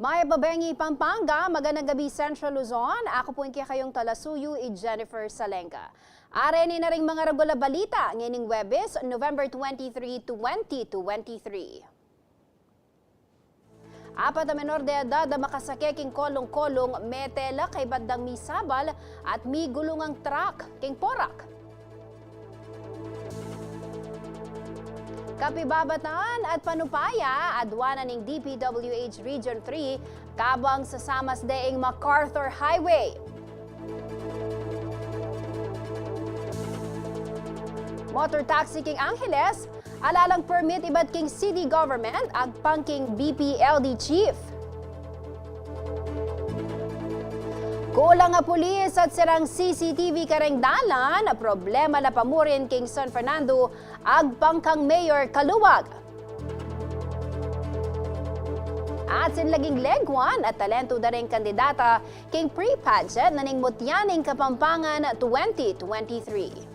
Maya Babengi, Pampanga, magandang gabi Central Luzon. Ako po kayong talasuyo, Jennifer Salenga. Areni na rin mga regular balita ngayong Webes, November 23, 2023. Apat na menor de edad na makasakay king kolong-kolong metela kay bandang misabal at mi gulungang truck king porak. Kapibabatan at Panupaya, adwana ning DPWH Region 3, kabang sa Samas Deing MacArthur Highway. Motor taxi king Angeles, alalang permit ibat king city government, agpang king BPLD chief. Kulang nga pulis at sirang CCTV kareng dalan, problema na pamurin king San Fernando, agpang kang Mayor Kaluwag. At sinlaging legwan at talento na rin kandidata king pre-pageant na ning Mutyaning Kapampangan 2023.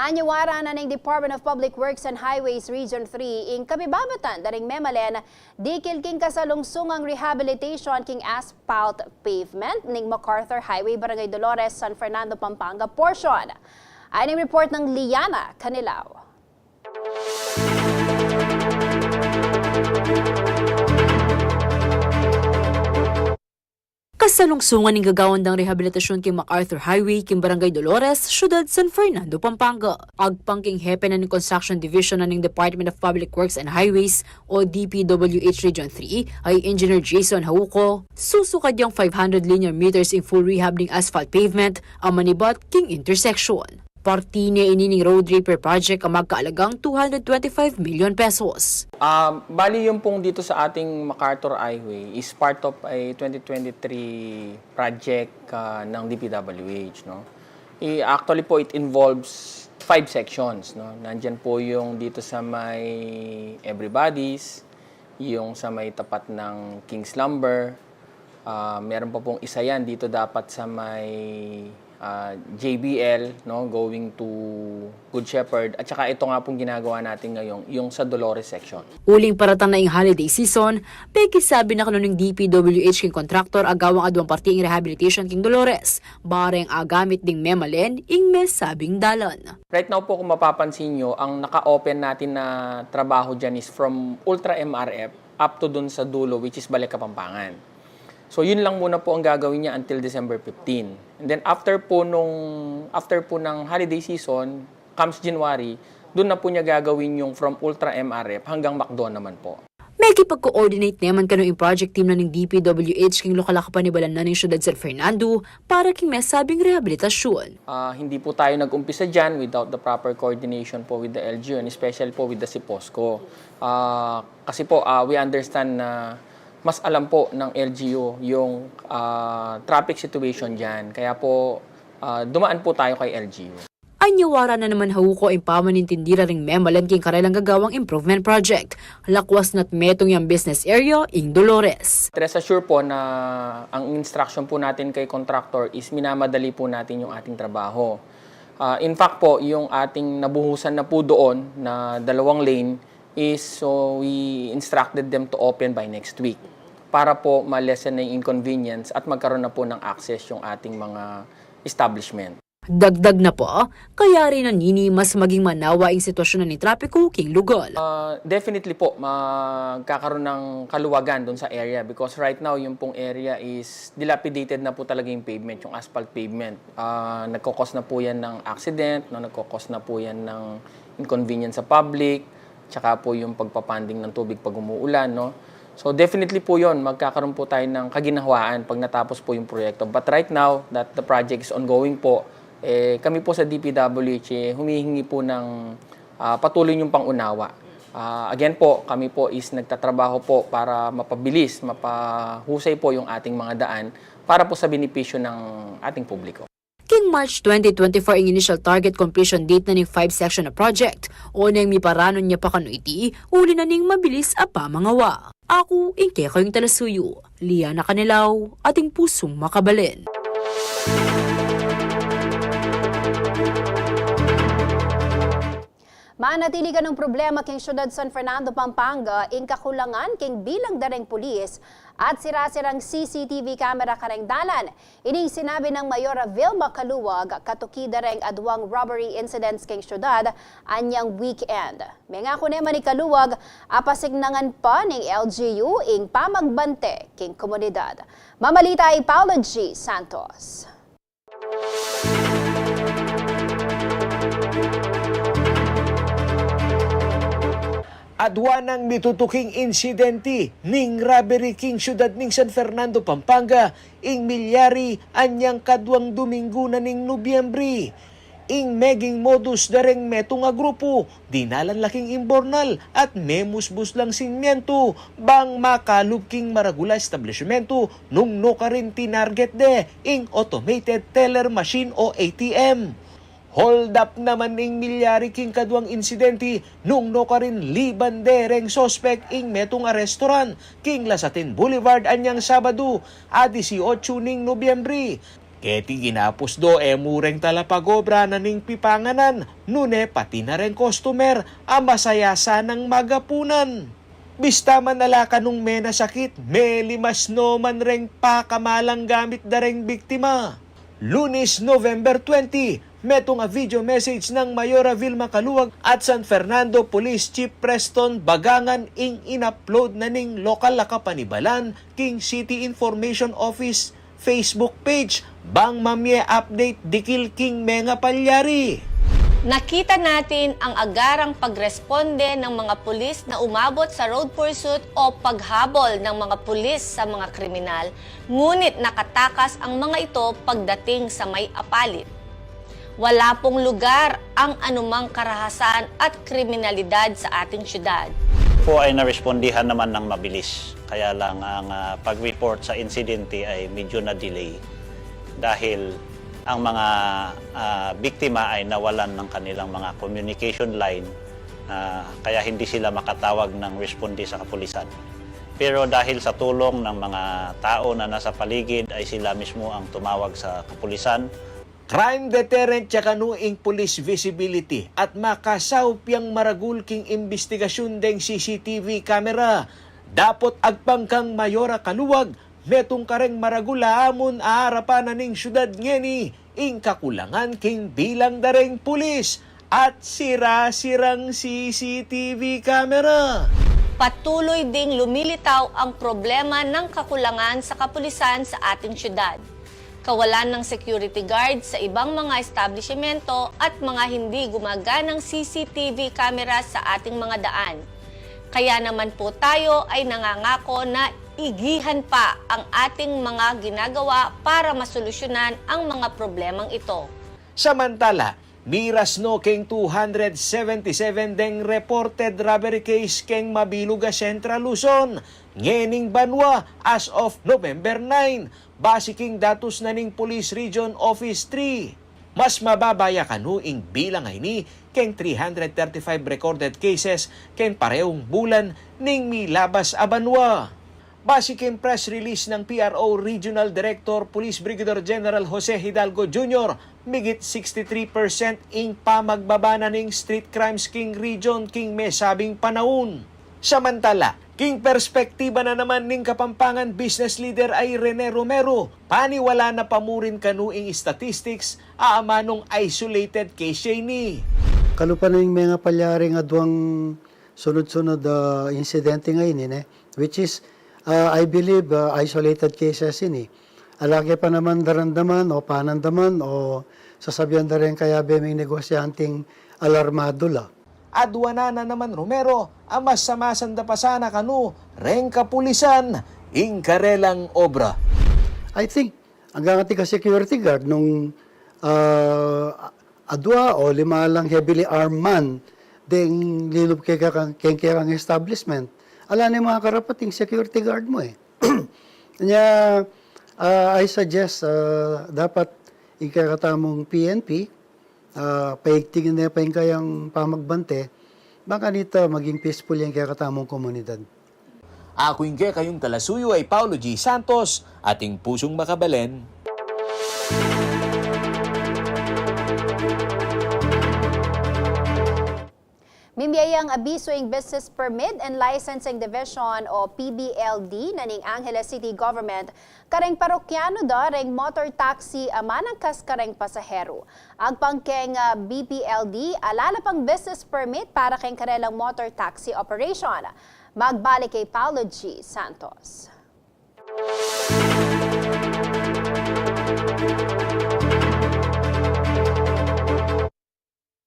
Anyawara na ng Department of Public Works and Highways Region 3 ing kabibabatan daring memalen dikil king kasalungsungang rehabilitation king asphalt pavement ning MacArthur Highway Barangay Dolores, San Fernando, Pampanga portion. Ayon ang report ng Liana Canilao. Kasalungsungan ng gagawandang rehabilitasyon king MacArthur Highway king Barangay Dolores, Syudad San Fernando, Pampanga. Agpang king hepe na ng Construction Division na ng Department of Public Works and Highways o DPWH Region 3 ay Engineer Jason Hauco. Susukad yung 500 linear meters in full rehab ng asphalt pavement ang manibat king intersection. Parti niya inining road repair project ang magkaalagang 225 million pesos. Bali yung pong dito sa ating MacArthur Highway is part of a 2023 project ng DPWH. No? Actually po it involves 5 sections. No? Nandyan po yung dito sa may Everybody's, yung sa may tapat ng King's Lumber, meron pa pong isa yan dito dapat sa may JBL, no, going to Good Shepherd. At saka ito nga pong ginagawa natin ngayon, yung sa Dolores section. Uling paratang na ing holiday season, peki sabi na kanunong DPWH king contractor agawang adwang parti ing rehabilitation king Dolores, bareng agamit ding memalen ing mes sabing dalan. Right now po kung mapapansin nyo, ang naka-open natin na trabaho dyan is from Ultra MRF up to dun sa dulo, which is Balik Kapampangan. So yun lang muna po ang gagawin niya until December 15. And then after po ng holiday season, comes January, doon na po niya gagawin yung from Ultra MRF hanggang MacDo naman po. May kipag-coordinate naman kanong project team na ng DPWH king lokalakapanibalan na ng Syudad San Fernando para king may sabing rehabilitasyon. Hindi po tayo nag-umpisa dyan without the proper coordination po with the LGU and especially po with the SIPOSCO. Kasi po we understand na mas alam po ng LGU yung traffic situation dyan. Kaya po, dumaan po tayo kay LGU. Anyawara na naman Hauco ang pamanintindira ring memalan king karelang gagawang improvement project. Lakwas na't metong yung business area ing Dolores. Rest assure po na ang instruction po natin kay contractor is minamadali po natin yung ating trabaho. In fact po, yung ating nabuhusan na po doon na 2 lane is so we instructed them to open by next week para po ma-lessen na yung inconvenience at magkaroon na po ng access yung ating mga establishment. Dagdag na po, kaya rin nanini mas maging manawa ang sitwasyon ni trapiko king lugar. Definitely po, magkakaroon ng kaluwagan doon sa area because right now yung pong area is dilapidated na po talaga yung pavement, yung asphalt pavement. Nagkokos na po yan ng accident, no? Nagkokos na po yan ng inconvenience sa public, tsaka po yung pagpapanding ng tubig pag umuulan. No? So definitely po yon, magkakaroon po tayo ng kaginhawaan pag natapos po yung proyekto. But right now that the project is ongoing po, kami po sa DPWH humihingi po ng patuloy yung pangunawa. Again po, kami po is nagtatrabaho po para mapabilis, mapahusay po yung ating mga daan para po sa benepisyo ng ating publiko. King March 2024 ang initial target completion date na ning 5-section na project o nang miparanon niya pa kano iti, uli na ning mabilis apa mga wa. Ako, ingke ko yung talasuyo, Liana Canilaw, ating pusong makabalin. Manatili ka ng problema king syudad San Fernando, Pampanga, ing kakulangan king bilang dareng pulis at sira-sirang CCTV camera kareng dalan. Ining sinabi ng Mayora Vilma Kaluwag, katuki dareng adwang robbery incidents king syudad anyang weekend. Mengako naman ni Kaluwag, apasignangan pa ng LGU ing pamagbante king komunidad. Mamalita ay Paolo G. Santos. Adwanang mitutuking insidente ning robbery king syudad ning San Fernando, Pampanga, ing milyari anyang kadwang Domingo na ning Nobyembre. Ing meging modus dareng meto nga grupo, dinalan laking imbornal at memusbus lang sinmiento bang makalub king maragula establishmento nung no karin tinarget de ing automated teller machine o ATM. Hold up naman ing milyari king kadwang insidente nung no karin liban dereng sospek ing metong nga restaurant king Lasatin Boulevard anyang Sabado a 18 ning Nobyembre. Keti ginapos do mureng talapagobra na ning pipanganan nune pati na rin customer a masaya sanang magapunan. Bista man nalaka nung may nasakit, may limas no man reng pakamalang gamit dareng biktima. Lunes, November 20, meto nga video message ng Mayora Vilma Kaluwag at San Fernando Police Chief Preston Bagangan ing in-upload na ning lokal lakapanibalan king City Information Office Facebook page bang mamye update dikil king mga palyari. Nakita natin ang agarang pagresponde ng mga pulis na umabot sa road pursuit o paghabol ng mga pulis sa mga kriminal, ngunit nakatakas ang mga ito pagdating sa may apalit. Wala pong lugar ang anumang karahasan at kriminalidad sa ating syudad. Po ay narespondihan naman ng mabilis, kaya lang ang pag-report sa insidente ay medyo na-delay dahil ang mga biktima ay nawalan ng kanilang mga communication line, kaya hindi sila makatawag ng responde sa kapulisan. Pero dahil sa tulong ng mga tao na nasa paligid ay sila mismo ang tumawag sa kapulisan. Crime deterrent tsaka ing police visibility at makasawpyang maragul king investigasyon deng CCTV camera. Dapot agpangkang Mayora Kaluwag, metong kareng maragula amon aarapan na ning syudad ngeni, ing kakulangan king bilang dareng pulis at sira-sirang CCTV camera. Patuloy ding lumilitaw ang problema ng kakulangan sa kapulisan sa ating syudad. Kawalan ng security guard sa ibang mga establishmento at mga hindi gumaganang CCTV camera sa ating mga daan. Kaya naman po tayo ay nangangako na igihan pa ang ating mga ginagawa para masolusyonan ang mga problemang ito. Samantala, miras no king 277 deng reported robbery case king Mabiluga Central Luzon, ngening Banwa as of November 9. Basiking datos na ning Police Region Office 3. Mas mababaya kanuing bilang ini ken 335 recorded cases ken parehong bulan ning milabas a Banwa. Basiking press release ng PRO Regional Director Police Brigadier General Jose Hidalgo Jr., migit 63% ing pamagbaba na ning street crimes king region king may sabing panahon. Samantala, King perspektiba na naman ning Kapampangan business leader ay Rene Romero. Paniwala na pamurin kanuing statistics aamanong isolated case siya ni. Kalupan ng mga palyaring adwang sunod-sunod insidente ngayon, which is, I believe, isolated cases ini. Alagi pa naman darandaman o panandaman o sasabihan na rin kaya may negosyanting alarmado la. Adwana na naman Romero, ang masamasanda pa sana kanu, reng kapulisan, ingkarelang obra. I think, hanggang ating security guard nung adwa o lima lang heavily armed man ding lilob keng establishment. Ala na yung mga karapating security guard mo eh. Kanya, I suggest dapat ikakatamong PNP, paigtingin na pa yung kayang pamagbante, baka nito maging peaceful yung kakatamong komunidad. Ako yung kayong talasuyo ay Paulo G. Santos, ating pusong makabalen. Mimiyayang abiso ang Business Permit and Licensing Division o PBLD na ning Angeles City Government kareng parokyano da reng motor taxi amanang kas kareng pasahero. Agpangkeng BPLD alala pang business permit para keng karelang motor taxi operation. Magbalik kay Paulo G. Santos.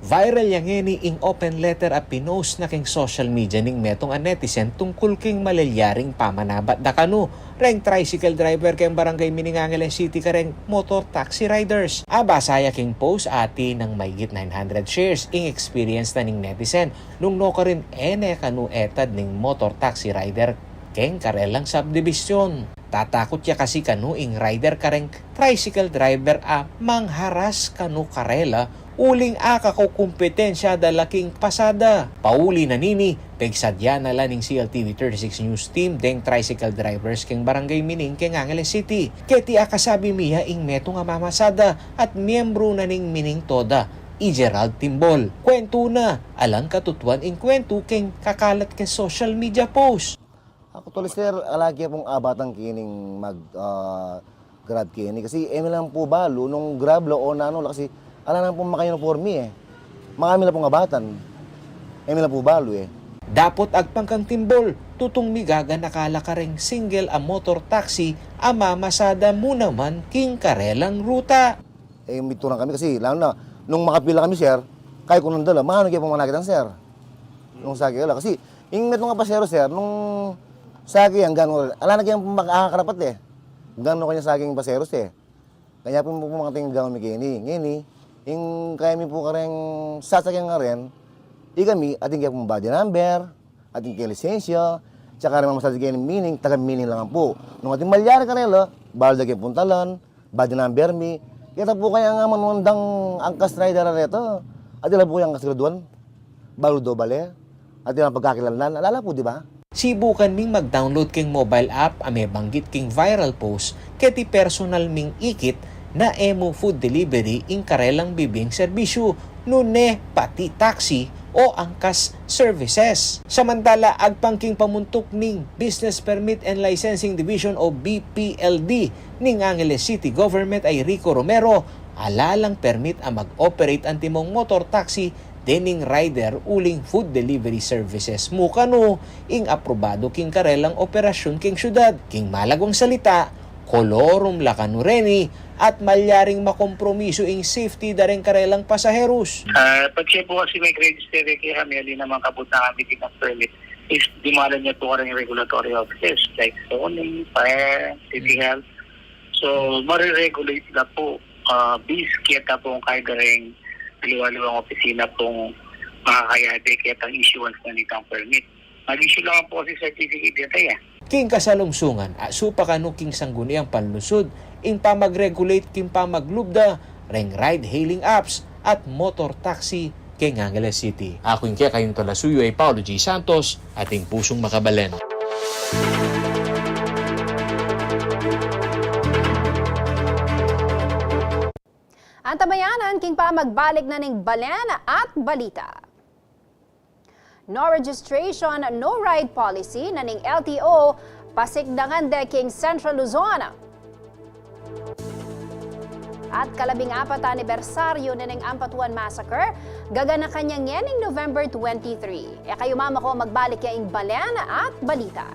Viral yang ngeni ing open letter a pinost na king social media ning metong a netizen tungkol king malilyaring pamanabat da kanu reng tricycle driver king barangay Miningangeles City kareng motor taxi riders. Abasaya king post ati ng mayigit 900 shares ing experience na ning netizen nung no ka rin ene kanu etad ning motor taxi rider king karelang subdivision. Tatakot ya kasi kanu ing rider kareng tricycle driver a mangharas kanu karela uling aka ko kompetensya dalaking pasada. Pauli na nini, pegsadya na laning CLTV 36 News Team deng tricycle drivers keng barangay Mining keng Angeles City. Keti aka sabi miya ing meto nga mamasada at miyembro na ning Mining Toda, i Gerald Timbol. Kwento na, alang katutuan ing kwento keng kakalat ke social media post. Ako tuloy sir, alagi pong abatang kining grab kini kasi lang po balo nung grab lo o nano kasi ala na po maka-uniforme eh. Makami na pong abatan. Lang po balo eh. Dapot agpangkang Timbol, tutong migaga nakala ka ring single a motor taxi ama masada mo naman king karelang ruta. Mito lang kami kasi lalo na nung makapila kami sir, kaya ko nang dala, mahano kaya pong manakitan sir. Nung sagi ala kasi yung meto nga pasero sir, nung sagi ang gano'n, ala na kaya makakarapat eh. Gano'n kanya saging paseros eh. Kaya po mga tingin gawin mi kini. Ngini, yung kaya mi po kareng sasakyan nga rin, kami ating kaya pong body number, ating kaya lisensya, tsaka rin mamasasag kaya meaning, taga-meaning lang po. Nung ating malyari ka rin, bawal na kaya puntalan, body number mi, kaya po kaya nga manundang angkas rider na rito, at ilan po yung kasiraduan, balo do bale, at ilang pagkakilalan, alala po di ba? Sibukan ming mag-download king mobile app ame banggit king viral post keti personal ming ikit na emo food delivery ing karelang bibing serbisyo nune pati taxi o angkas services. Samantala agpangking pamuntok ning Business Permit and Licensing Division o BPLD ning Angeles City Government ay Rico Romero alalang permit ang mag-operate ang timong motor taxi dening rider uling food delivery services mukano ing aprobado king karelang operasyon king syudad king malagwang salita kolorum lakano reni at malyaring makompromiso ing safety dareng karelang pasaheros. Pag siya po kasi may register kay Hameli naman kabut na kami ng permit is dimalan niya po rin yung regulatory offices like zoning, fire, city health. So mariregulate na po bis kita po kahit rin liwa-liwang opisina pong makakayade kaya ang issuance na nitang permit. Mag-issue lang po si certificate data ya. King kasalungsungan, asupa kanu king sangguni ang panlusod, ing pamag-regulate king pamaglubda, reng ride-hailing apps at motor taxi king Angeles City. Ako yung kayong talasuyo ay Paulo G. Santos, ating pusong makabalen. Antamayanan king pa magbalik na ning balena at balita. no registration, no ride policy na ning LTO pasigdangan deking Central Luzon. At kalabing-apat anibersaryo na ng Ampatuan Massacre, gagana kanyang yening November 23. Kayo mama ko magbalik yaing balen at balita.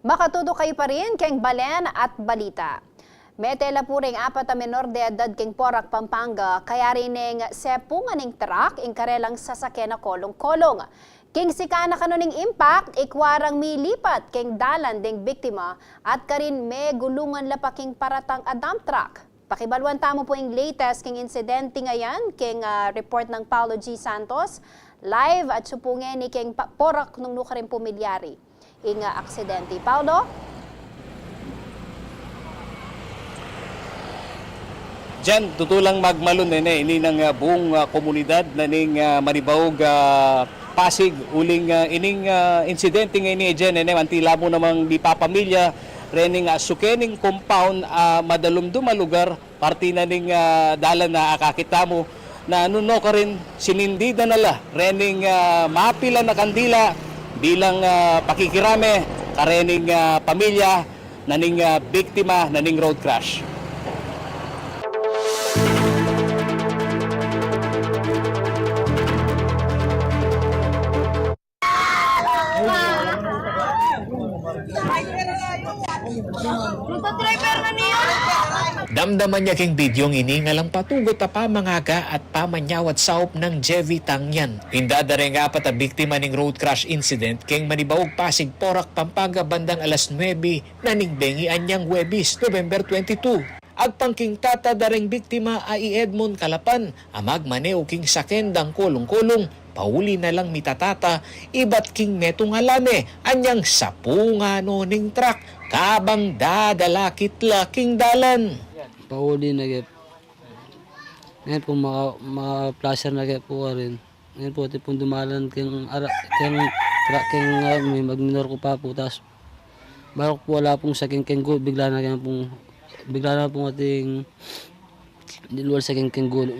Makatuto kayo pa rin keng Balen at Balita. May tela po ring 4 menor de edad keng Porac, Pampanga, kaya rin ng sepungan ng truck ing karelang sasakyan na kolong-kolong. King sikana kanuning impact, ikwarang milipat keng dalan ding biktima at karin may gulungan lapaking paratang a dump truck. Pakibalwan tamo po yung latest king insidente ngayon, king report ng Paulo G. Santos, live at supungen ni king Porac nung nukaring pumilyari. Inga aksidente. Paulo? Diyan, tutulang magmalon ini ng buong komunidad na ning Manibawog Pasig uling ining insidente nga ini diyan mantila mo namang di papamilya rening sukening compound madalumdum lugar parti na ning dalan na akakita mo na nuno ka rin sinindida nala rening mapila na kandila bilang pakikirame karening pamilya naning biktima naning road crash. Damdaman niya king bidyong ini nga lang patugot pa mangaga at pamanyawat saop ng Jevi Tangyan. Hindadare nga pa ta biktima ning road crash incident king Manibawog Pasig Porac Pampanga bandang alas 9 na ning bengi anyang Huwebes, November 22. Agpangking tata daring biktima ay Edmond Calapan, amag maneo king sakendang kolong-kolong, pauli na lang mitatata, ibat king netong alame, anyang sapungano ning truck, kabang dadalakit laking dalan. Pauli na gaya. Ngayon po maka-placer na gaya po rin. Ngayon po ito pong dumalan keng may magminor ko pa po. Tapos barok po wala pong sa kengkenggo. Bigla na pong ating diluwal sa kengkenggo.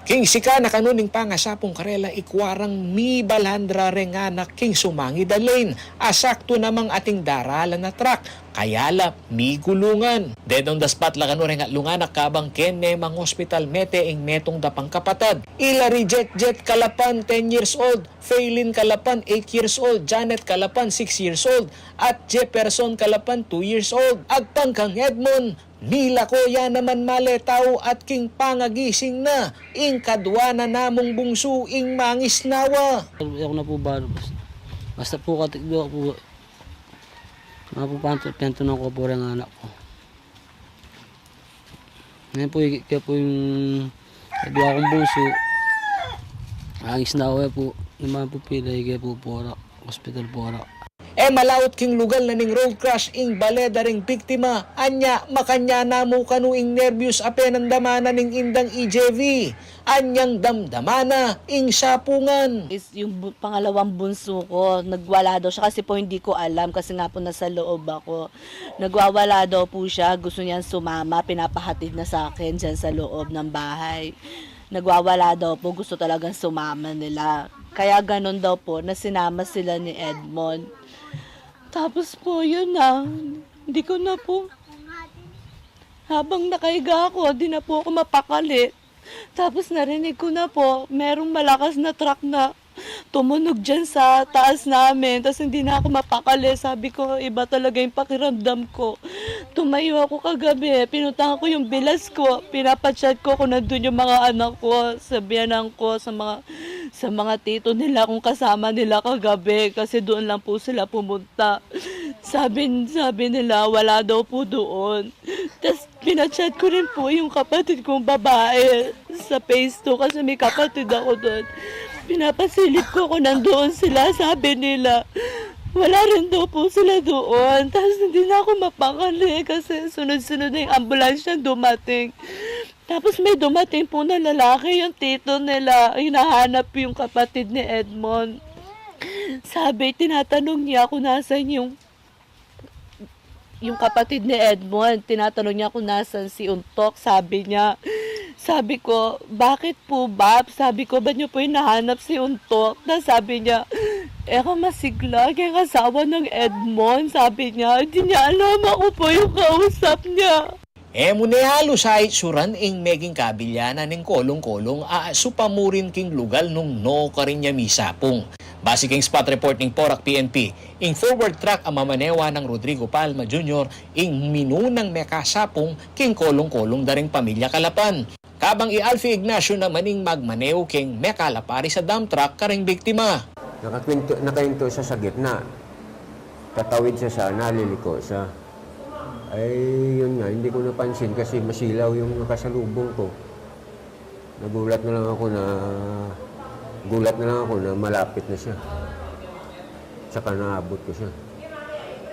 King sika na kanuning pangasapong karela ikwarang mi balandra renganak king sumangi dalain. Asakto namang ating daralan na truck. Kayala mi gulungan. Dead on the spot la kanu rengat lunganak kabang ken nemang hospital mete ing netong dapang kapatad. Ila reject jet Kalapan 10 years old. Faylin Kalapan 8 years old. Janet Kalapan 6 years old. At Jefferson Kalapan 2 years old. Agpangkang Edmond nila ko yan naman maletaw at king pangagising na, ing kadwa na namong bungsu ing mangis nawa. Ako na po ba? Basta po katigdo po. Mga po pento ng ko po rin ang anak ko. Ngayon po, kaya po yung kadwa akong bungsu. Mangis nawa po. Yung mga pupilay kaya po Porac. Hospital Porac. Malaut king lugal na ning road crash ing baleda ring biktima. Anya makanya namo kanu ing nervyos apenan damana ning indang EJV. Anyang damdamana ing sapungan. Yung pangalawang bunso ko, nagwala daw siya kasi po hindi ko alam kasi nga po nasa loob ako. Nagwawala daw po siya, gusto niyan sumama, pinapahatid na sa akin dyan sa loob ng bahay. Nagwawala daw po, gusto talagang sumama nila. Kaya ganun daw po na sinama sila ni Edmond. Tapos po, yun na. Hindi ko na po Habang nakahiga ako, di na po ako mapakali. Tapos narinig ko na po, merong malakas na truck na tumunog dyan sa taas namin. Tapos hindi na ako mapakali. Sabi ko, iba talaga yung pakiramdam ko. Tumayo ako kagabi, pinuntahan ko yung bilas ko. Pinapachat ko kung nandun yung mga anak ko, sa biyanan ko, sa mga tito nila, kung kasama nila kagabi. Kasi doon lang po sila pumunta. Sabi nila, wala daw po doon. Tapos pinachat ko rin po yung kapatid kong babae sa face to kasi may kapatid ako doon. Pinapasilip ko kung nandoon sila, sabi nila, wala rin daw po sila doon. Tapos hindi na ako mapakali kasi sunod-sunod na yung ambulansya dumating. Tapos may dumating po na lalaki, yung tito nila, hinahanap yung kapatid ni Edmond. Sabi, tinatanong niya kung nasan yung kapatid ni Edmond, tinatanong niya kung nasan si Untok, sabi niya. Sabi ko, bakit po ba? Sabi ko, ba't niyo po hinahanap si Untok? Na sabi niya, masigla, kaya kasawa ng Edmond, sabi niya. Hindi niya alam, ako po yung kausap niya. Munehalo sa itsuran ing meging kabilyana ng kolong-kolong supamurin king lugal nung no karinya misapong. Base king spot report ng Porac PNP, ing forward track ang mamanewa ng Rodrigo Palma Jr. ing minunang mekasapong king kolong-kolong daring pamilya Kalapan. Kabang Alfie Ignacio naman ing magmanew king mekalapari sa dump truck karing biktima. Nakahinto siya sa gitna. Tatawid siya sana, liliko siya. Ay, yun nga, hindi ko napansin kasi masilaw yung nakasalubong ko. Gulat na lang ako na malapit na siya. Tsaka naabot ko siya.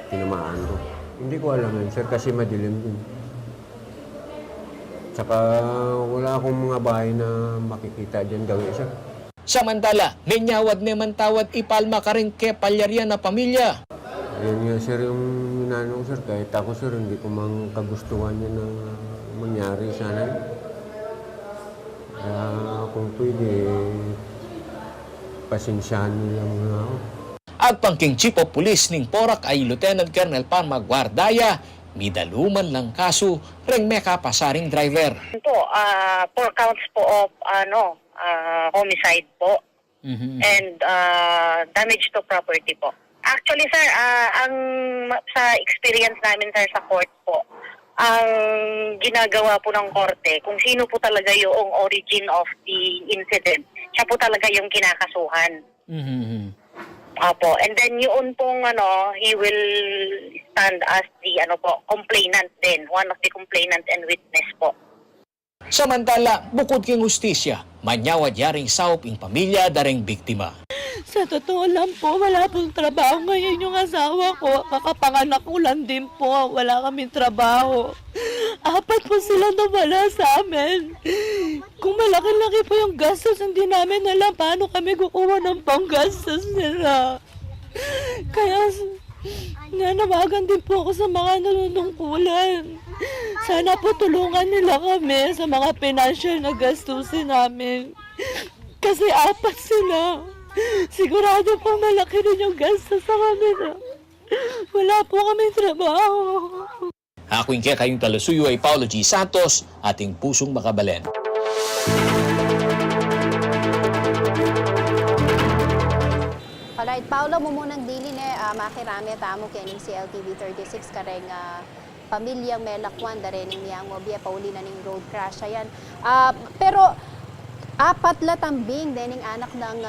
Tinamaan ko. Hindi ko alam yun, sir, kasi madilim din. Tsaka wala akong mga bahay na makikita dyan gawin siya. Samantala, ninyawad naman tawad ipalma ka rin ke palyaryan na pamilya. Ayun nga, sir, yung ninanong, sir, kahit ako, sir, hindi ko mang kagustuhan niya na mangyari sana. Kaya kung pwede, pasensyahan niya muna ako. Agpangking Chief of Police ning Porac ay Lieutenant Colonel Palma Guardaya, midaluman lang kaso ring mekapasaring driver. Po, 4 counts po of homicide po and damage to property po. Actually, sir, ang sa experience namin, sir, sa court po, ang ginagawa po ng korte, kung sino po talaga yung origin of the incident, siya po talaga yung kinakasuhan. Opo. And then yun pong he will stand as the complainant din, one of the complainant and witness po. Samantala, bukod king hustisya, manyawad yaring saup ing pamilya daring biktima. Sa totoo lang po, wala pong trabaho ngayon yung asawa ko. Kakapanganak ko lang din po. Wala kaming trabaho. 4 po sila nawala sa amin. Kung malaki-laki po yung gastos, hindi namin alam paano kami kukuha ng panggastos nila. Kaya nanawagan din po ako sa mga nanunungkulan. Sana po tulungan nila kami sa mga financial na gastusin namin. Kasi 4 sila. Sigurado po malaki rin yung gastos sa kanila. Wala po kaming trabaho. Aking kayong talusuyo ay Paulo G. Santos, ating pusong makabalen. Alright, Paolo, mo munang dili makirami tamo kening CLTV 36 kareng pamilyang Melakwan da rin niyang mobya pauli na ning road crash ayan. Pero 4 latambing dening anak ng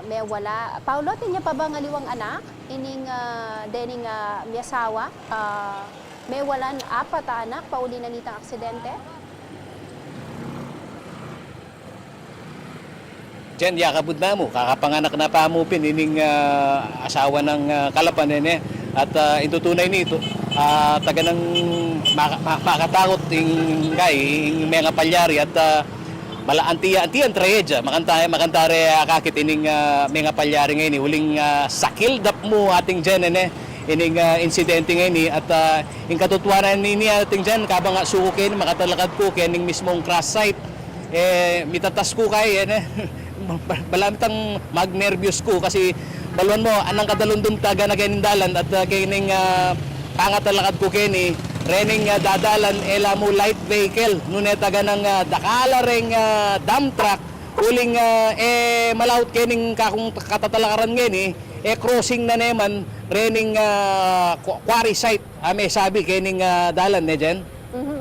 may wala. Paolo, tinya pa ba nga liwang anak ining dening miyasawa? May walan 4 anak pauli na nitang aksidente? Diyan, yakabud na mo. Kakapanganak na pa mo ining asawa ng Kalapan at itutunay nito. Taga ng makatakot yung mga palyari at antiyan trahedya. Makantare akakit ining mga palyari ngayon. Huling sakil dap mo ating dyan ining insidente ngayon at yung katutuwanan ni ating dyan kabang sukukin makatalakad ko kaya ning mismong crash site mitatas ko kay balamitang mag-nervyos ko kasi balon mo anang kadalundong taga na kanindalan at kaining pangatalakad ko kini rening dadalan ela mo light vehicle nune taga ng dakala reng dump truck uling malaut kening kakung katatalakaran ngeni crossing na neman rening quarry site may sabi kening dalan ne Jen.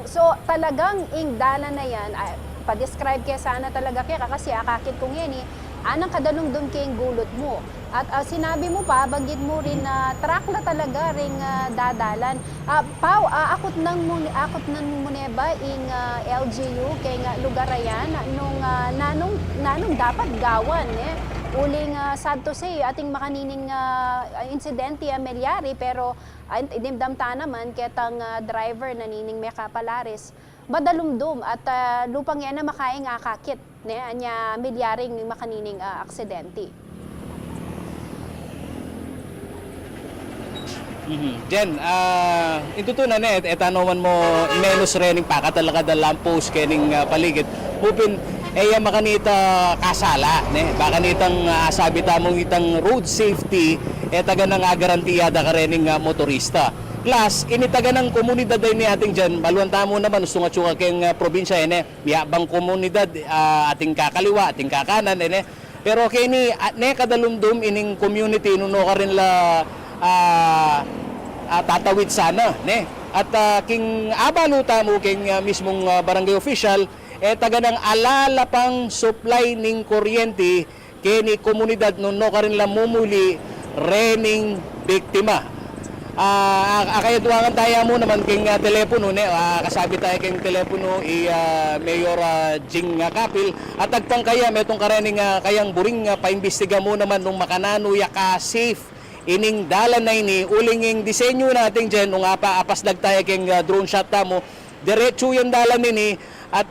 So talagang ing dalan na yan, pa-describe kaya sana talaga kaya kasi akakit kong yan anang kadalungdong kayong gulot mo. At sinabi mo pa, banggit mo rin na truck na talaga ring dadalan. Pau, akot nang muneba ing LGU kay nga lugar ayan nung nanong dapat gawan uling sad to say ating makanining insidente melyari pero idimdamta naman ketang driver nanining may kapalaris badalumdum at lupang yan na makaing akakit anya milyaring makanining aksidente. Jen, intutunan etanoman mo menos rening pakatalakad ang lampos kening paligid. Upin makanita kasala baka nitang sabi tamong itang road safety taga nang garantiya da ka rening motorista. Plus, initaga ng komunidad ni ating dyan, baluan tamo naman, gusto nga tsuka keng probinsya, miyabang komunidad, ating kakaliwa, ating kakanan, pero kini, kadalumdum ining community, nuno ka rin la tatawid sana, at king abalo tamo king mismong barangay official, taga ng alala pang supply ning kuryente, kini komunidad, nuno ka rin la mumuli, rening biktima. Kaya duwangan tayo mo naman king telepono kasabi tayo king telepono Mayor Jing Kapil at agpang kaya metong karening kayang buring paimbestiga mo naman nung makanano ka safe ining dalan na ini uling disenyo natin dyan nung apasdag tayo king drone shot mo diretso yung dalan ini at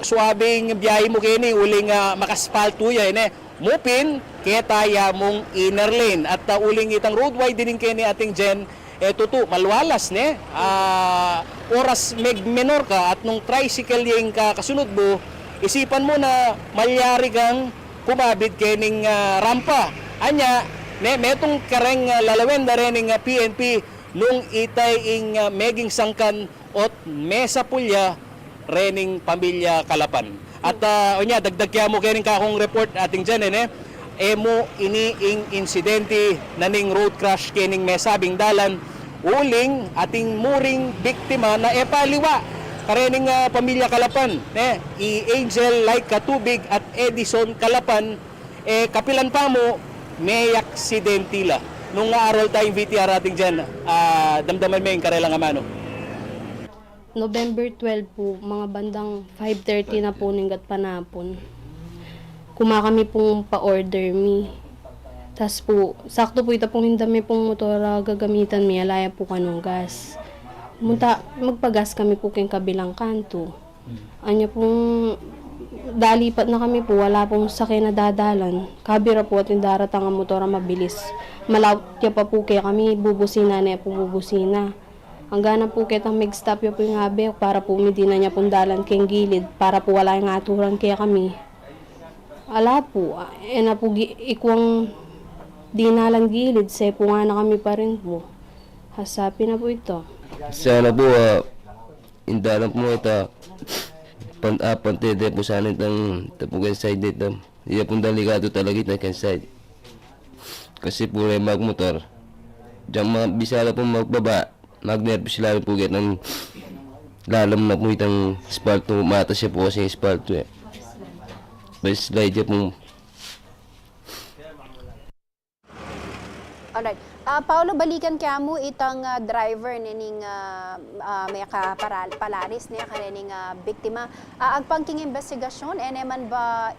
suwabing biyahe mo kini uling makaspalto yan mupin kaya taya mong inner lane at uling itang roadway din kini ating Jen malwalas oras menor ka at nung tricycle yung kasunod mo isipan mo na malyari kang kumabit kening rampa anya metong kareng lalawenda rening PNP nung itay ing meging sangkan ot mesa pulya rening pamilya Kalapan. At dagdag kaya mo kening kakong report ating dyan mo ini ing insidente naning road crash kening mesabing dalan uling ating muring biktima na paliwa karening pamilya Kalapan Angel Like Katubig at Edison Kalapan kapilan pa mo may aksidentila nung aral tayong VTR ating dyan damdaman mo yung karelang amano. November 12 po, mga bandang 5:30 na po ninggat panapon. Kumakami pong pa-order mi. Tas po, sakto po ita pong hindami pong motora gagamitan mi, alaya po kanong gas. Magpagas kami po kayong kabilang kanto. Anya pong dalipat na kami po, wala pong sakay na dadalan. Kabira po at yung daratang ang motora mabilis. Malaut niya pa po kaya kami, bubusina na po bubusina. Hanggang na po kitang mag-stop yung habi para po hindi na niya pundalan kayong gilid para po wala yung aturan kaya kami. Ala po, na po ikwang dinalang gilid, say po nga na kami pa rin po. Hasapi na po ito. Sana po, indalan po ito, pantede po sana itang tapugan side dito. Iya pong delikado talaga ito kan side. Kasi po may magmotor. Diyan bisala po magbaba. Magnervous sila po ng lalam na po itang spalto. Mata siya po kasi spalto Best slide niya po. Alright. Paolo, balikan kaya mo itang driver nining may palaris niya karening biktima. Agpangking investigasyon, eneman ba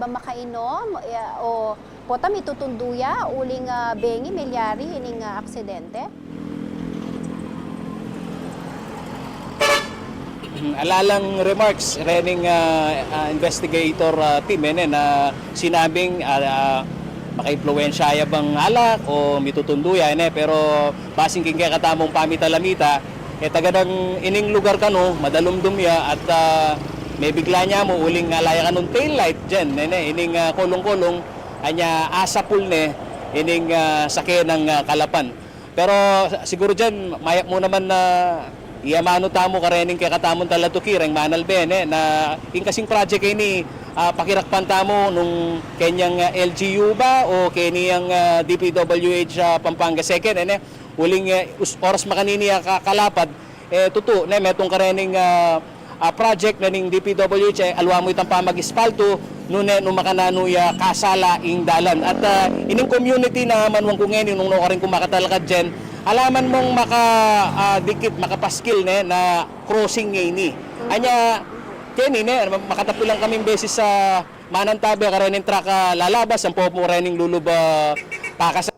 makainom o potam itutunduya uling bengi milyari ining aksidente? Alalang remarks rening investigator team na sinabing maka-impluwensya bang alak o mitutunduya pero basing king kaya katamong pamitalamita taga ng ining lugar kano madalumdumya at may bigla niya mo uling alaya kanong tail light dyan ining kolong-kolong anya asapul ining sakyan ng Kalapan. Pero siguro dyan, mayak mo naman na iyamano tamo karening kay katamon talatukireng manal bene na yung kasing project ini pakirakpan tamo nung kenyang LGU ba o kenyang DPWH Pampanga Second uling oras makanini kalapad tuto na metong karening project na ning DPWH alwa mo itang pamag-espalto nung makanano ya kasala ing dalan at ining community na manwang kung ngayon nung rin kumakatalakad dyan alaman mong makadikit makapaskil na crossing ngayon anya kini makatapo lang kaming beses sa manantabi karening truck lalabas ang popo rening luluba pakas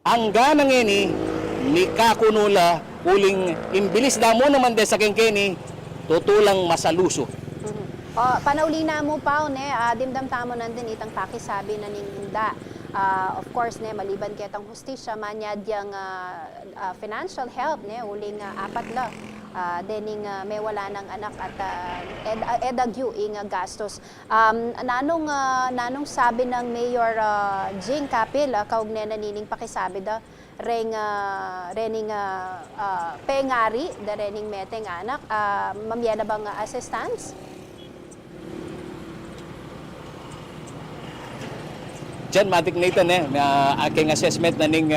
ang ganang ini ni kakunula uling imbilis damo naman de sa kengkeni tutulang masaluso. Panauli na mo pa dimdam tamo nandin itang pakisabi na ninda. Of course maliban kay tang hustisya manyad yang financial help uling apat la dening may wala ng anak at edagyu ing gastos. Nanong sabi ng Mayor Jing Capil kaugne nanining pakisabi da rening pengari da rening meteng anak mamyana bang assistance? Diyan matik nito aking assessment na ning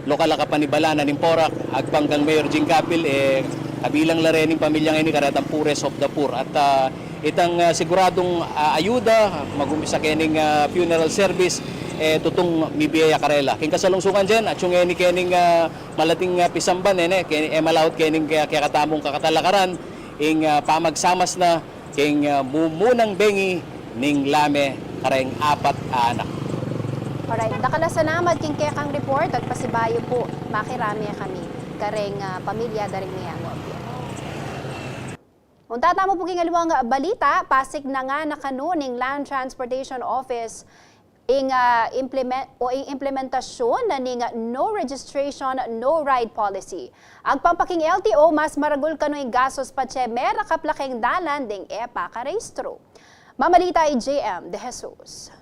lokal kapanibala na ning Porac agpanggang Mayor Jing Capil kabilang la rin pamilyang ini karatang pures of the poor at itang siguradong ayuda magumpisa kening funeral service tutong mibiyaya karela king kasalungsukan diyan at yung ini kening malating pisamban malawot kening kaya katamong kakatalakaran ing pamagsamas na king mumunang bengi ning lame kareng apat anak. Alright, dakala salamat king kekang report at pasibayo po makirami kami kareng pamilya daring miyango. Untata mo po king aluwang balita, pasig na nga nakanuning Land Transportation Office ing implementasyon na ning no registration, no ride policy. Ang pampaking LTO mas maragul kano'y gasos patse mera kaplakeng dalan ding EPA karehistro. Mamalita ay JM De Jesus.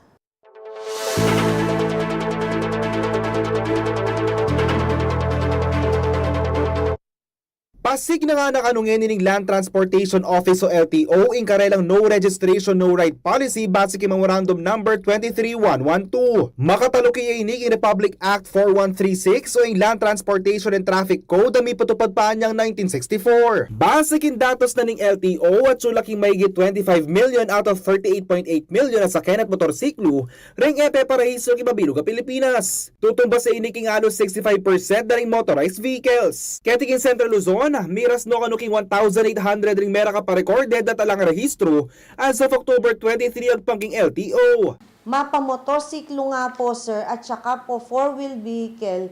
Pasig na nga nakanungin ning Land Transportation Office o LTO ing karelang no registration no ride policy base kay Memorandum number 23112. Makataluki inig in Republic Act 4136 o ing Land Transportation and Traffic Code na may patupad pa niyang 1964. Base kin datos na ning LTO at sulaking mahigit 25 million out of 38.8 million na sakyan at motorsiklo ring epe parehistro kay Mabilog Pilipinas. Tutumba sa inig ing halos 65% na ring motorized vehicles. Ketiking Central Luzon miras no kanuking 1,800 ring mera ka pa-recorded at alang rehistro as of October 23 ang pangking LTO. Mapamotorsiklo nga po sir at saka po four-wheel vehicle,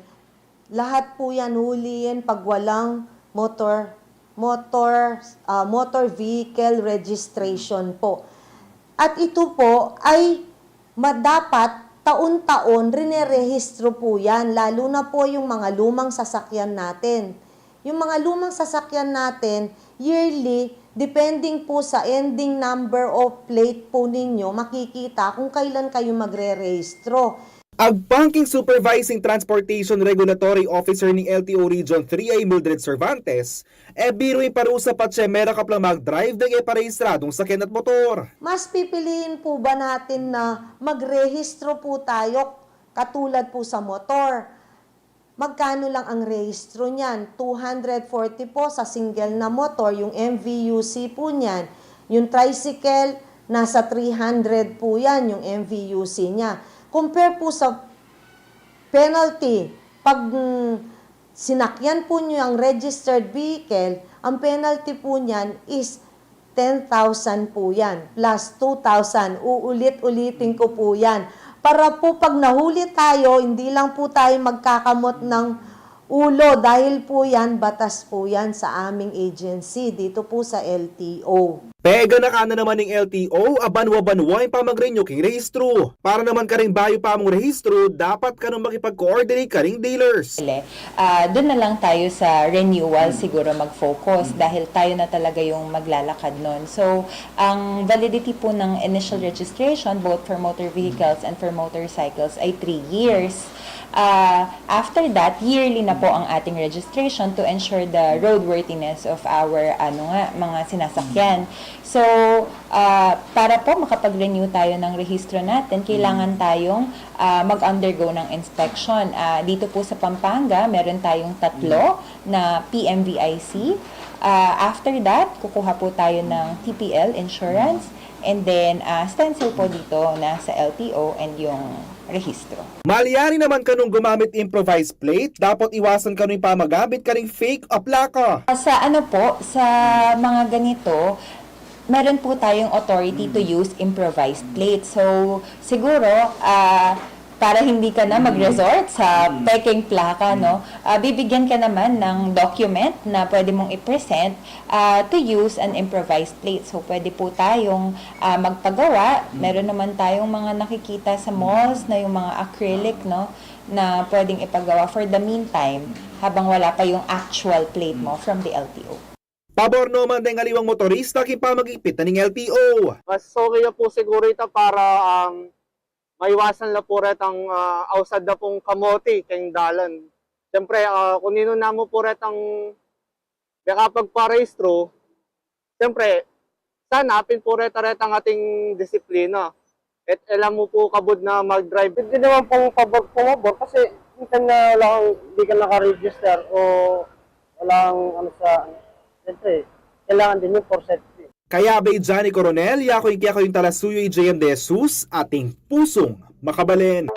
lahat po yan huliin pag walang motor vehicle registration po. At ito po ay dapat taon-taon rinerehistro po yan, lalo na po yung mga lumang sasakyan natin. Yung mga lumang sasakyan natin, yearly, depending po sa ending number of plate po ninyo, makikita kung kailan kayo magre-rehistro. Agpangking Supervising Transportation Regulatory Officer ng LTO Region 3 ay Mildred Cervantes, biruin parusa pa siya mera kaplang mag-drive ng parehistradong sakyan at motor. Mas pipiliin po ba natin na magrehistro po tayo katulad po sa motor? Magkano lang ang rehistro niyan? 240 po sa single na motor, yung MVUC po niyan. Yung tricycle, nasa 300 po yan, yung MVUC niya. Compare po sa penalty. Pag sinakyan po niyo ang registered vehicle, ang penalty po niyan is 10,000 po yan, plus 2,000. Uulit-ulitin ko po yan. Para po pag nahuli tayo, hindi lang po tayo magkakamot ng ulo dahil po yan, batas po yan sa aming agency dito po sa LTO. Pega na kana naman ng LTO, abanwa-banwa yung pamag-renew king rehistro. Para naman ka rin bayo pa mong rehistro, dapat ka nung makipag-coordinate ka ring dealers. Doon na lang tayo sa renewal siguro mag-focus dahil tayo na talaga yung maglalakad nun. So, ang validity po ng initial registration both for motor vehicles and for motorcycles ay 3 years. After that, yearly na po ang ating registration to ensure the roadworthiness of our mga sinasakyan. So, para po makapag-renew tayo ng rehistro natin, kailangan tayong mag-undergo ng inspection. Dito po sa Pampanga, meron tayong 3 na PMVIC. After that, kukuha po tayo ng TPL insurance. And then, stencil po dito na sa LTO and yung rehistro. Malyari naman kanong gumamit improvised plate, dapat iwasan kanong pamagamit karing fake o plaka. Sa sa mga ganito, meron po tayong authority to use improvised plate. So, siguro, para hindi ka na mag-resort sa peking plaka, bibigyan ka naman ng document na pwede mong i-present to use an improvised plate. So, pwede po tayong magpagawa. Meron naman tayong mga nakikita sa malls na yung mga acrylic, na pwedeng ipagawa for the meantime habang wala pa yung actual plate mo from the LTO. Pabor naman din aliwang motorista kin pamag-ipit na ng LTO. Mas okay na po siguro ito para maiwasan na po rin ang ausad na pong kamote kayong dalan. Siyempre, kung nino na mo po rin ang nakapagparehistro, siyempre, sanapin po rin ang ating disiplina. At alam mo po kabod na mag-drive. Hindi naman pong pabor kasi minsan na lang hindi ka naka-register o walang siyempre, kailangan din yung for safety. Kaya bay Johnny Coronel, yakoy yung talasuyoy JM de Jesus, ating pusong makabalin.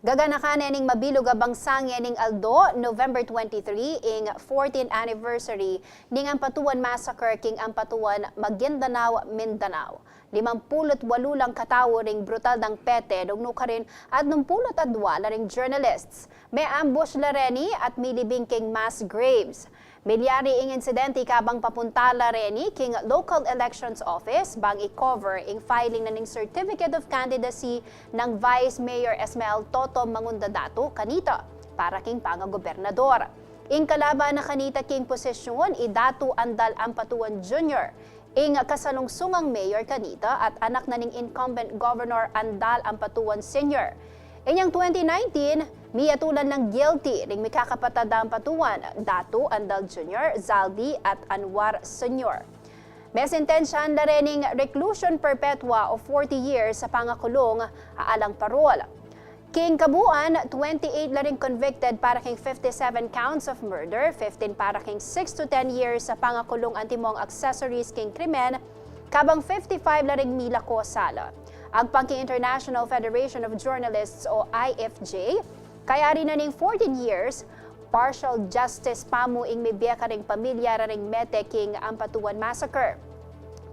Gaganakan ning mabilog a bangsang ning Aldo, November 23, ing 14th anniversary ning Ampatuan Massacre king Ampatuan, Maguindanao, Mindanao. 58 lang katawo ring brutal ng pete, dugno ka rin at 62 la ring journalists. May ambush la reni at milibing king mass graves. Milyari ing insidente kabang papunta la reni king local elections office bang i-cover ing filing na ning certificate of candidacy ng Vice Mayor Esmael Toto Mangundadato kanita para king pangagobernador. Ing kalaban na kanita king posisyon Dato Andal Ampatuan Jr. Ing kasalungsungang mayor kanita at anak na ning incumbent Governor Andal Ampatuan Sr. Inyang 2019, miyatulan ng guilty ring mikakapatad Ampatuan, Dato Andal Jr., Zaldi at Anwar Sr. May sentensyahan na rin ng reclusion perpetua of 40 years sa pangakulong aalang parol. King kabuan, 28 la ring convicted para king 57 counts of murder, 15 para king 6 to 10 years sa pangakulong antimong accessories king krimen, kabang 55 la ring milako sala. Ang pangking International Federation of Journalists o IFJ, kaya rin na ning 14 years, partial justice pamu ing mibiya ka ring pamilya ra ring mete king Ampatuan Massacre.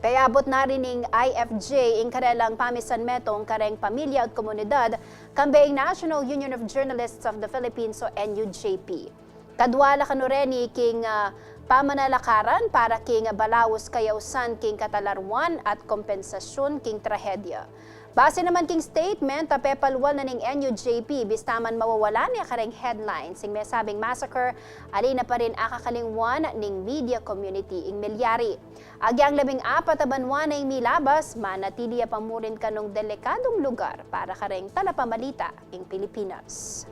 Kaya abot na rin ng IFJ ing karelang pamisan metong kareng pamilya at komunidad kambeing National Union of Journalists of the Philippines o NUJP. Kadwala kanureni king pamanalakaran para king balawos kayausan king katalarwan at kompensasyon king trahedya. Base naman king statement, pepalwal na ning NUJP bistaman mawawala niya kareng headlines sing may sabing massacre, alina pa rin akakalingwan ning media community ing milyari. Agyang 14 banwan na ing milabas, manatiliya pamurin kanong delikadong lugar para kareng talapamalita ing Pilipinas.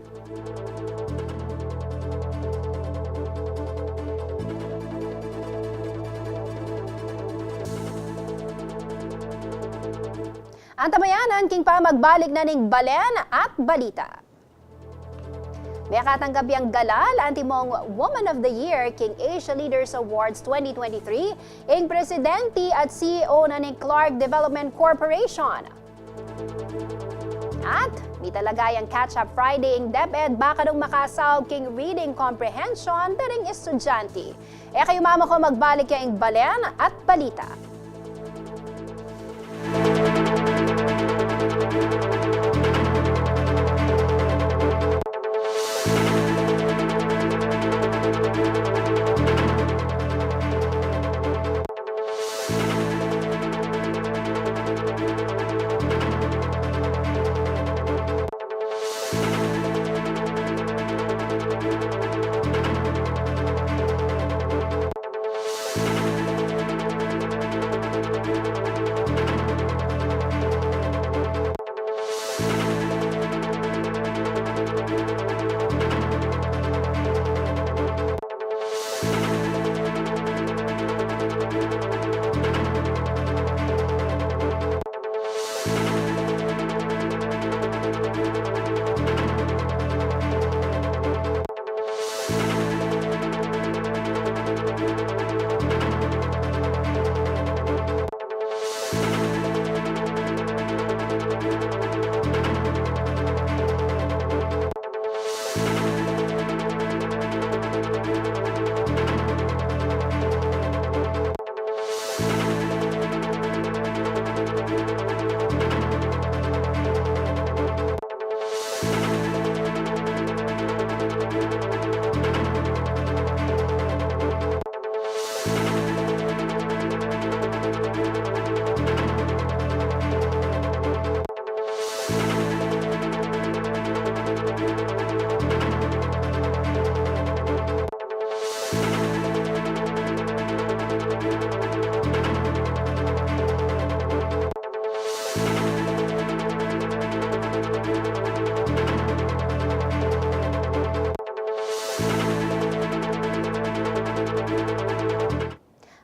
Ang tamayanan king pa magbalik na ning balen at balita. May katanggap ang galal antimong Woman of the Year King Asia Leaders Awards 2023 ing presidente at CEO na ning Clark Development Corporation. At may talagayang catch-up Friday ing DepEd baka nung makasawag king reading comprehension daring estudyante. Kayo mama ko magbalik ing balen at balita.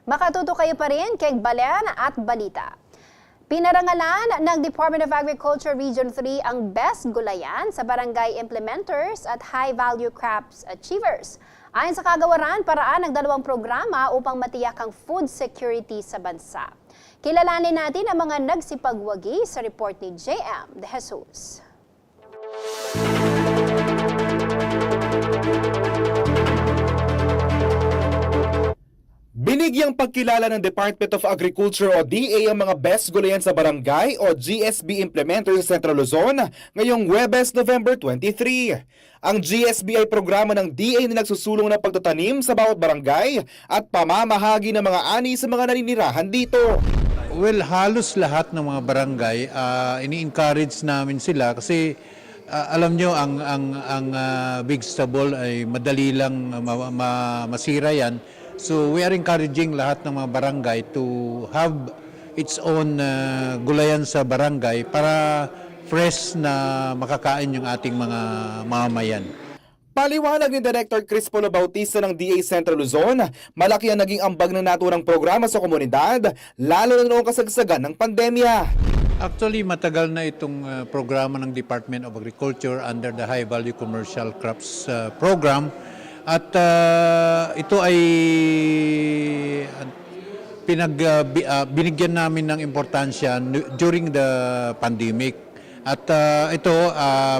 Makatuto kayo pa rin kay Balen at Balita. Pinarangalan ng Department of Agriculture Region 3 ang Best Gulayan sa Barangay Implementers at High Value Crops Achievers. Ayon sa kagawaran, paraan ng dalawang programa upang matiyak ang food security sa bansa. Kilalanin natin ang mga nagsipagwagi sa report ni JM De Jesus. Binigyang pagkilala ng Department of Agriculture o DA ang mga Best Gulayan sa Barangay o GSB Implementers sa Central Luzon ngayong Huwebes, November 23. Ang GSB ay programa ng DA na nagsusulong ng pagtatanim sa bawat barangay at pamamahagi ng mga ani sa mga naninirahan dito. Well, halos lahat ng mga barangay, ini-encourage namin sila kasi alam nyo, ang vegetable ay madali lang masira yan. So we are encouraging lahat ng mga barangay to have its own gulayan sa barangay para fresh na makakain yung ating mga mamamayan. Paliwanag ni Director Chris Polo Bautista ng DA Central Luzon, malaki ang naging ambag ng naturang programa sa komunidad, lalo na noong kasagsagan ng pandemya. Actually, matagal na itong programa ng Department of Agriculture under the High Value Commercial Crops Program. At ito ay binigyan namin ng importansya during the pandemic. At ito,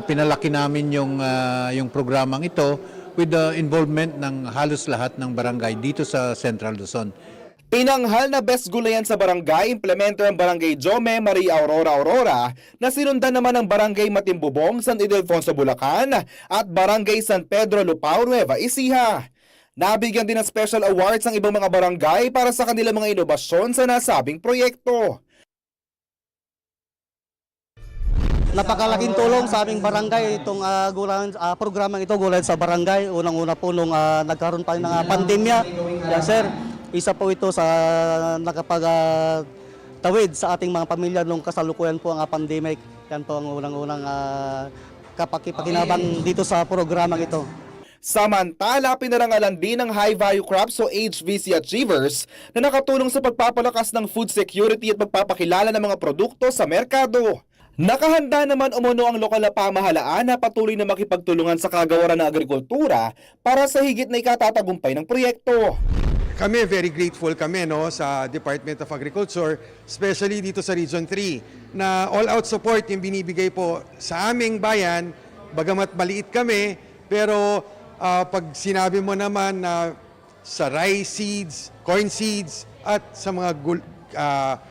pinalaki namin yung programang ito with the involvement ng halos lahat ng barangay dito sa Central Luzon. Pinanghal na Best Gulayan sa Barangay, implementer ang Barangay Jome Maria Aurora na sinundan naman ng Barangay Matimbubong, San Ildefonso, Bulacan at Barangay San Pedro, Lupao, Nueva Ecija. Nabigyan din ng special awards ang ibang mga barangay para sa kanilang mga inobasyon sa nasabing proyekto. Napakalaking tulong sa aming barangay itong programang ito, Gulayan sa Barangay. Unang-una po nung nagkaroon tayo ng pandemya. Yes, sir. Isa po ito sa nakapagtawid sa ating mga pamilya nung kasalukuyan po ang pandemic. Yan po ang unang-unang kapakipakinabang dito sa programang ito. Samantala, pinarangalan din ng High Value Crops o HVC Achievers na nakatulong sa pagpapalakas ng food security at pagpapakilala ng mga produkto sa merkado. Nakahanda naman umano ang lokal na pamahalaan na patuloy na makipagtulungan sa kagawaran ng agrikultura para sa higit na ikatatagumpay ng proyekto. Kami, very grateful kami sa Department of Agriculture, especially dito sa Region 3, na all-out support yung binibigay po sa aming bayan, bagamat maliit kami, pero pag sinabi mo naman na sa rice seeds, corn seeds, at sa mga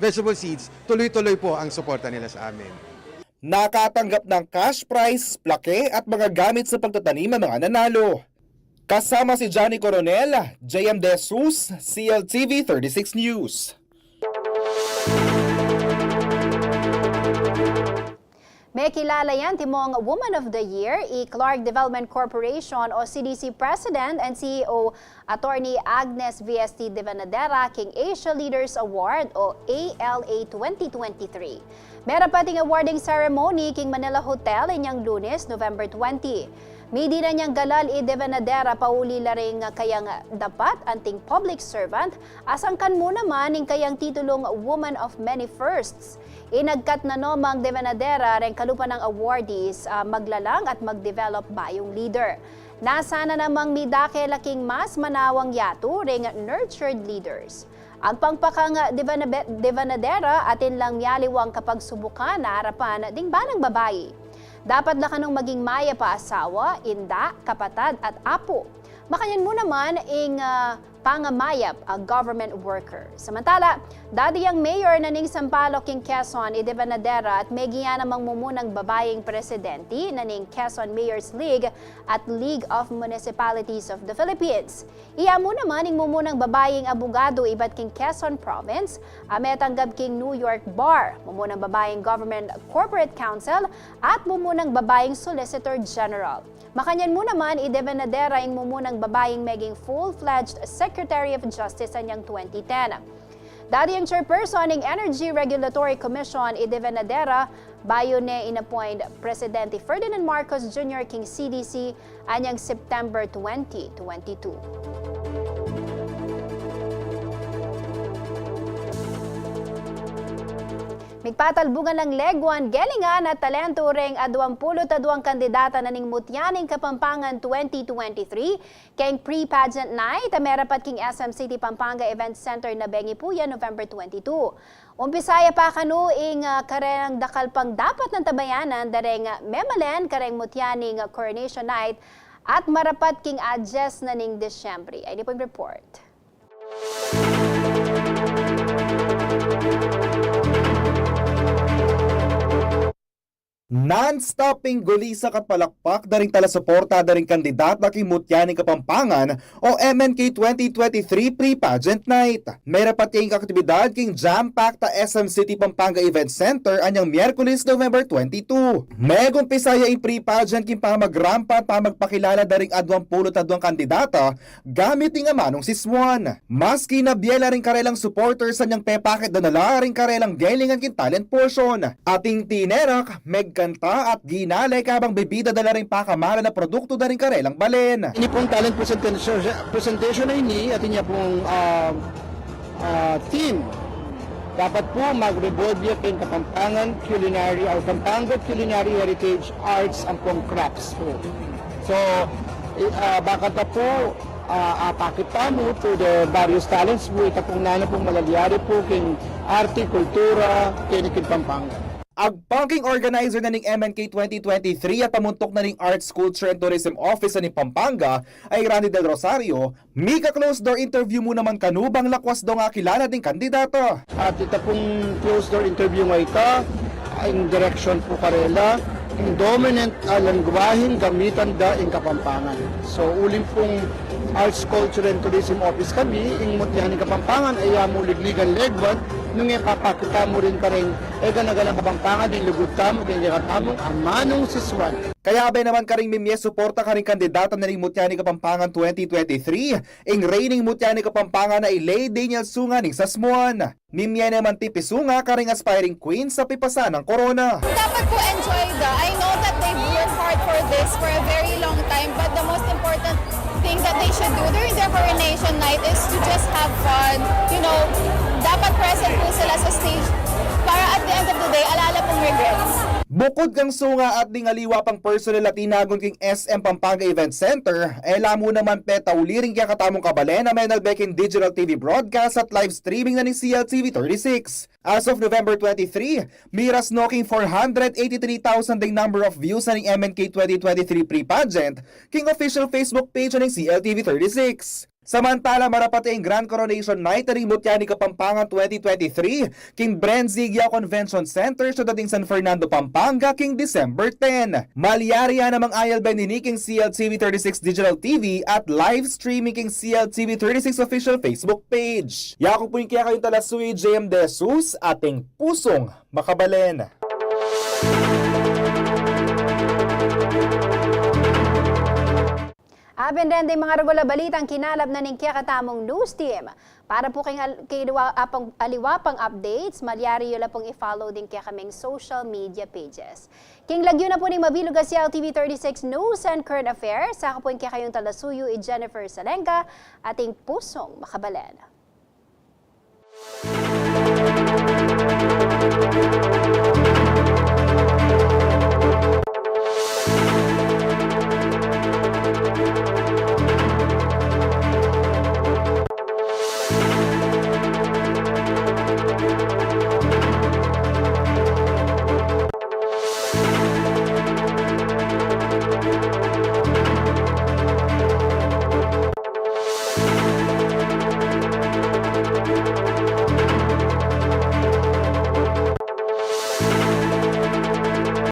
vegetable seeds, tuloy-tuloy po ang suporta nila sa amin. Nakatanggap ng cash prize, plaque at mga gamit sa pagtatanim ng mga nanalo. Kasama si Johnny Coronel, JM De Jesus, CLTV 36 News. May kilala yan timong Woman of the Year, Clark Development Corporation o CDC President and CEO Attorney Agnes VST Devanadera King Asia Leaders Award o ALA 2023. Meron pating awarding ceremony King Manila Hotel inyang Lunes, November 20. Midi na niyang galal Devanadera pauli la ring kayang dapat anting public servant asangkan mo naman ing kayang titulong Woman of Many Firsts. Inagkat na nomang Devanadera rin kalupa ng awardees maglalang at mag-develop bayong leader. Nasa na namang midake laking mas manawang yato ring nurtured leaders. Ang pangpakang Devanadera atin lang miyaliwang kapag subukan na harapan ding banang babae. Dapat na kanong maging maya pa asawa, inda, kapatad at apo. Makanyan mo naman ing pangamayap a government worker. Samantala, dati ang mayor na ning Sampaloc king Quezon, Devanadera at may giya namang mumunang babaeng presidente na ning Quezon Mayor's League at League of Municipalities of the Philippines. Iya mo naman ing mumunang babaeng abogado ibat king Quezon Province, ametanggap king New York Bar, mumunang babaeng Government Corporate Council at mumunang babaeng Solicitor General. Makanyan mo naman, Devanadera ing mumunang babaeng maging full-fledged Secretary of Justice anyang 2010. Dati ang chairperson ng Energy Regulatory Commission, Devanadera, bayo ne inappoint Presidente Ferdinand Marcos Jr. king CDC anyang September 2022. Migpatalbugan ng legwan, gelingan at talento ring 22 kandidata na ning Mutyaning Kapampangan 2023 keng pre-pageant night merapat king SM City Pampanga Event Center na bengi puya November 22. Umpisaya pa kanu ing kareng dakal pang dapat ng tabayanan dareng memalen kareng Mutyaning Coronation Night at marapat king adjust na ning Disyembre. Ay di po yung report. Non-stopping gulisa kapalakpak daring talasuporta daring kandidata kay Mutyaning Kapampangan o MNK 2023 Pre-Pageant Night. May rapat kayong aktibidad king jam-packed ta SM City Pampanga Event Center anyang Miyerkules November 22. May gumpisaya yung pre-pageant king pamagrampa pamagpakilala daring 22 kandidata gamit ng amanong siswan. Maski na biyela ring karelang supporters anyang pepakit danala ring karelang gelingan king talent portion. Ating tinerak, kanta at ginalay kabang bibida dala rin pakamara na produkto da rin karelang balen. Ini pong talent presentation na ini at inya pong team. Dapat po mag-revolve yung Kapampangan Culinary or Pampanga Culinary Heritage Arts and pong crafts po. So, baka ta po apakita mo to the various talents mo, ita pong nana pong malalyari po king arte, kultura, kinikin Pampanga. Agpangking organizer na ning MNK 2023 at pamuntok na ning Arts, Culture and Tourism Office ni Pampanga ay Randy Del Rosario. Mika closed door interview mo naman kanubang lakwas daw nga kilala ding kandidato. At ita pong closed door interview nga ita, in direction po karela, in dominant langwahin gamitan da in Kapampangan. So uling pong Arts, Culture and Tourism Office kami, in Mutyaning Kapampangan ay muligligan legban, nung ipapakita mo rin pa rin, ganagalang Kapampangan, din lugod tamo, kaya katamong amanong siswan. Kaya abay naman karing mimye suporta karing kandidata na ring Mutyaning Kapampangan 2023, ing reigning Mutyaning Kapampangan na ilay Daniel Sunga ning Sasmuan. Mimye naman tipisunga karing aspiring queen sa pipasa ng corona. Dapat po enjoy I know that they've worked hard for this for a very long time, but the most important thing that they should do during their coronation night is to just have fun. You know, dapat present po sila sa stage para at the end of the day, alala pong regrets. Bukod kang sunga at dingaliwa pang personal at tinagon king SM Pampanga Event Center, lamo naman petauliring kaya katamong kabalen na may nalbeking digital TV broadcast at live streaming na ni CLTV 36. As of November 23, miras knocking 483,000 ding number of views na ng MNK 2023 pre-pageant king official Facebook page ng CLTV 36. Samantala, marapat ang Grand Coronation Night na ring Mutyaning Kapampangan 2023 king Brenzigya Convention Center sa dating San Fernando, Pampanga king December 10. Malyari namang ayal benini king CLTV 36 Digital TV at live streaming king CLTV 36 official Facebook page. Yako po yung kaya kayong talasuy JM De Jesus, ating pusong makabalen. Aben rin din mga regular balitang kinalap na ning katamong news team. Para po kay aliwapang updates, malyari yun pong i-follow din kaya kaming social media pages. King lagyo na po ning mabilog si LTV 36 News and Current Affairs. Saka po yung kaya kayong talasuyo Jennifer Salenga, ating pusong makabalen.